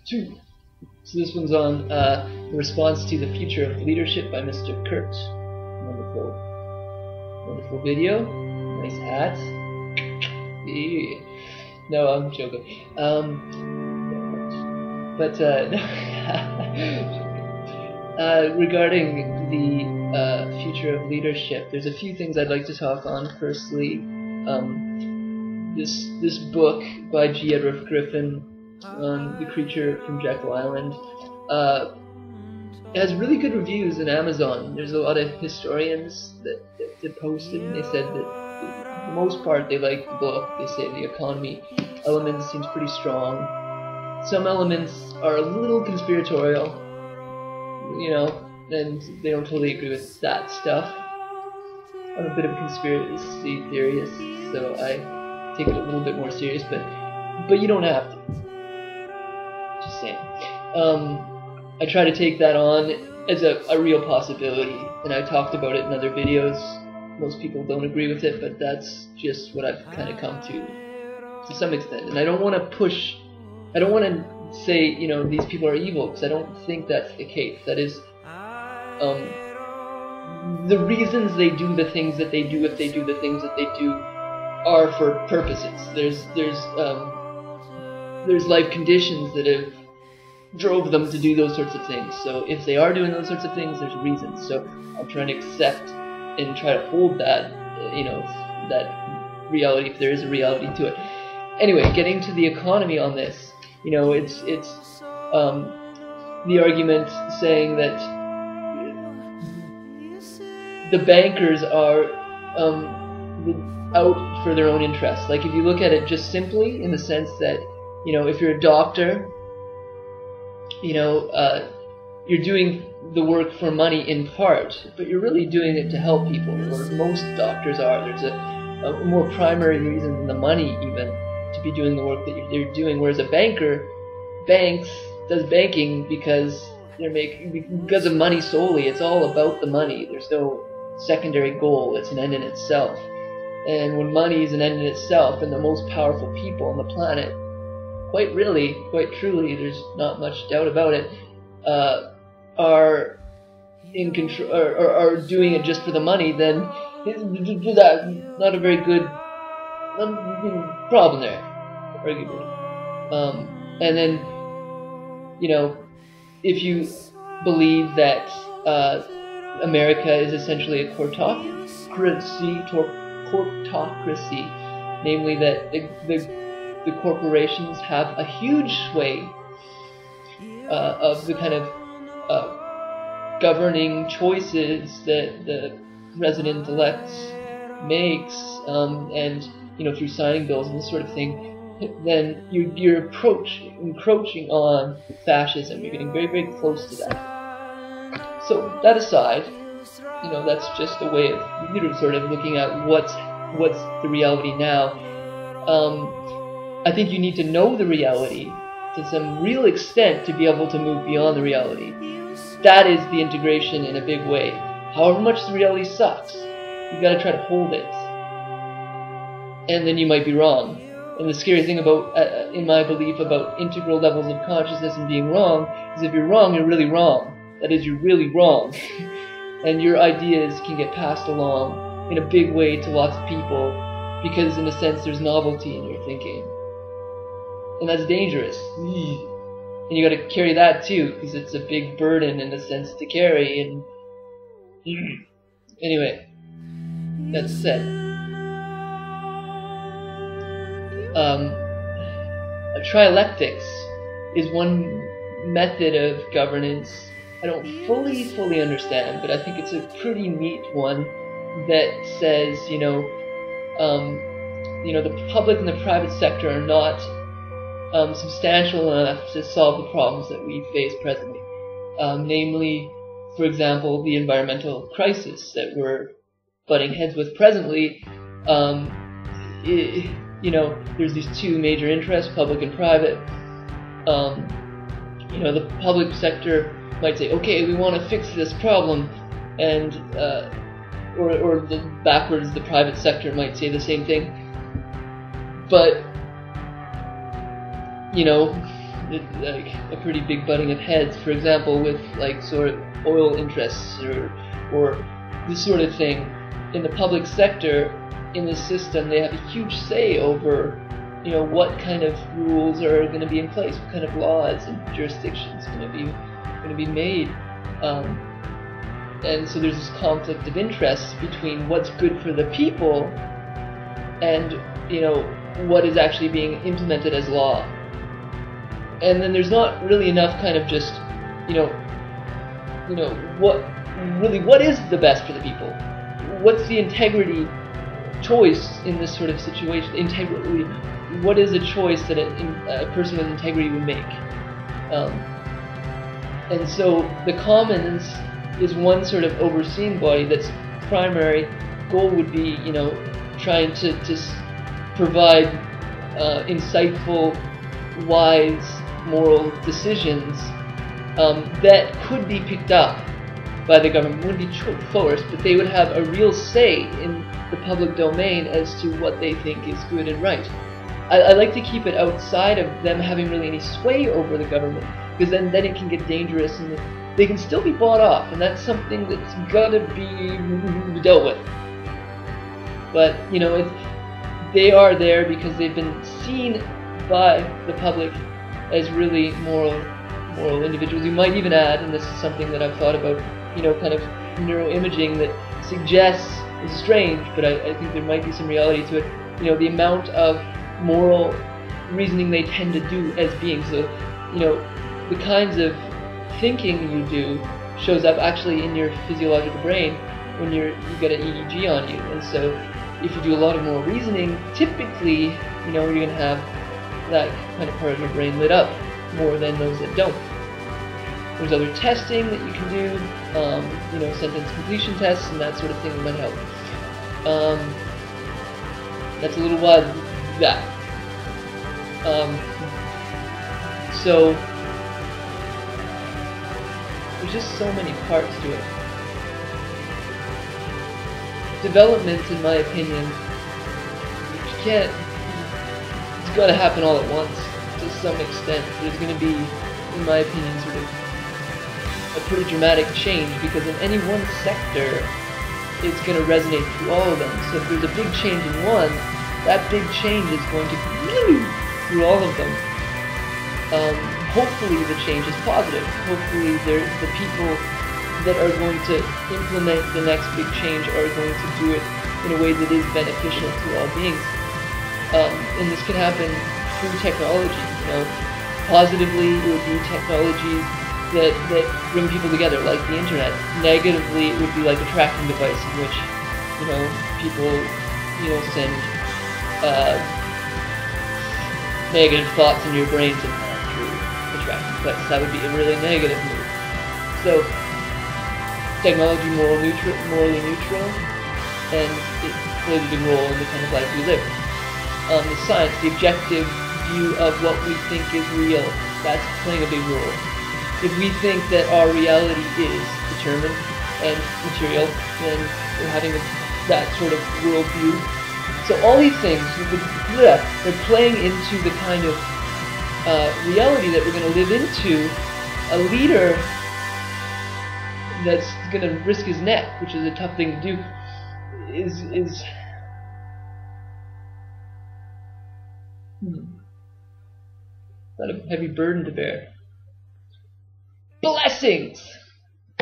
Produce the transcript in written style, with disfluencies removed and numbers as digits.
2. So this one's on the response to The Future of Leadership by Mr. Kurt. Wonderful video. Nice hat. Yeah. No, I'm joking. Regarding the future of leadership, there's a few things I'd like to talk on. Firstly, this book by G. Edward Griffin, The Creature from Jekyll Island, it has really good reviews on Amazon. There's a lot of historians that posted, and they said that for the most part they like the book. They say the economy element seems pretty strong. Some elements are a little conspiratorial, you know, and they don't totally agree with that stuff. I'm a bit of a conspiracy theorist, so I take it a little bit more serious, but you don't have to. Just saying. I try to take that on as a real possibility, and I talked about it in other videos. Most people don't agree with it, but that's just what I've kind of come to some extent. And I don't want to push, I don't want to say, you know, these people are evil, because I don't think that's the case. That is, the reasons they do the things that they do, if they do the things that they do, are for purposes. There's life conditions that have drove them to do those sorts of things. So if they are doing those sorts of things, there's reasons. So I'm trying to accept and try to hold that, you know, that reality, if there is a reality to it. Anyway, getting to the economy on this, you know, it's the argument saying that the bankers are out for their own interests. Like, if you look at it just simply in the sense that, you know, if you're a doctor, you know, you're doing the work for money in part, but you're really doing it to help people, or most doctors are. There's a more primary reason than the money even to be doing the work that you're doing, whereas a banker does banking because because of money solely. It's all about the money. There's no secondary goal. It's an end in itself. And when money is an end in itself, and the most powerful people on the planet, quite truly, there's not much doubt about it, are in control, or are doing it just for the money, then that's not a very good problem there, arguably. And then, you know, if you believe that America is essentially a corptocracy, namely that the corporations have a huge sway of the kind of governing choices that the president-elect makes, and, you know, through signing bills and this sort of thing, then you're encroaching on fascism. You're getting very, very close to that. So that aside, you know, that's just a way of sort of looking at what's the reality now. I think you need to know the reality to some real extent to be able to move beyond the reality. That is the integration in a big way. However much the reality sucks, you've got to try to hold it. And then you might be wrong. And the scary thing about, in my belief, about integral levels of consciousness and being wrong, is if you're wrong, you're really wrong. That is, you're really wrong. And your ideas can get passed along in a big way to lots of people, because in a sense there's novelty in your thinking. And that's dangerous. And you gotta carry that too, because it's a big burden in a sense to carry, and anyway, that's said. Trialectics is one method of governance I don't fully understand, but I think it's a pretty neat one that says, you know, the public and the private sector are not substantial enough to solve the problems that we face presently. Namely, for example, the environmental crisis that we're butting heads with presently. You know, there's these two major interests, public and private. You know, the public sector might say, okay, we want to fix this problem, and or backwards, the private sector might say the same thing. But, you know, like a pretty big butting of heads. For example, with like sort of oil interests or this sort of thing in the public sector. In the system, they have a huge say over, what kind of rules are going to be in place, what kind of laws and jurisdictions going to be made, and so there's this conflict of interest between what's good for the people and what is actually being implemented as law. And then there's not really enough kind of just what is the best for the people? What's the integrity choice in this sort of situation? Integrity. What is a choice that a person with integrity would make? And so the Commons is one sort of overseeing body that's primary goal would be, trying to provide insightful, wise, moral decisions that could be picked up by the government. Wouldn't be forced, but they would have a real say in the public domain as to what they think is good and right. I like to keep it outside of them having really any sway over the government, because then it can get dangerous and they can still be bought off, and that's something that's gotta be dealt with. But they are there because they've been seen by the public as really moral individuals. You might even add, and this is something that I've thought about, kind of neuroimaging that suggests, it's strange, but I think there might be some reality to it, the amount of moral reasoning they tend to do as beings. So, the kinds of thinking you do shows up actually in your physiological brain when you get an EEG on you. And so if you do a lot of moral reasoning, typically, you're going to have that kind of part of your brain lit up more than those that don't. There's other testing that you can do, sentence completion tests and that sort of thing that might help. That's a little while that. So there's just so many parts to it. Development, in my opinion, it's got to happen all at once to some extent. There's going to be, in my opinion, sort of a pretty dramatic change, because in any one sector it's going to resonate through all of them. So if there's a big change in one, that big change is going to go through all of them. Hopefully the change is positive. Hopefully the people that are going to implement the next big change are going to do it in a way that is beneficial to all beings. And this can happen through technology. Positively, it would be technologies that bring people together, like the internet. Negatively, it would be like a tracking device in which, people, send negative thoughts in your brain to through the tracking device. That would be a really negative move. So, technology morally neutral, and it plays a big role in the kind of life we live. The science, the objective view of what we think is real, that's playing a big role. If we think that our reality is determined and material, then we're having that sort of worldview. So all these things, they're playing into the kind of reality that we're going to live into. A leader that's going to risk his neck, which is a tough thing to do, is not a heavy burden to bear. Blessings!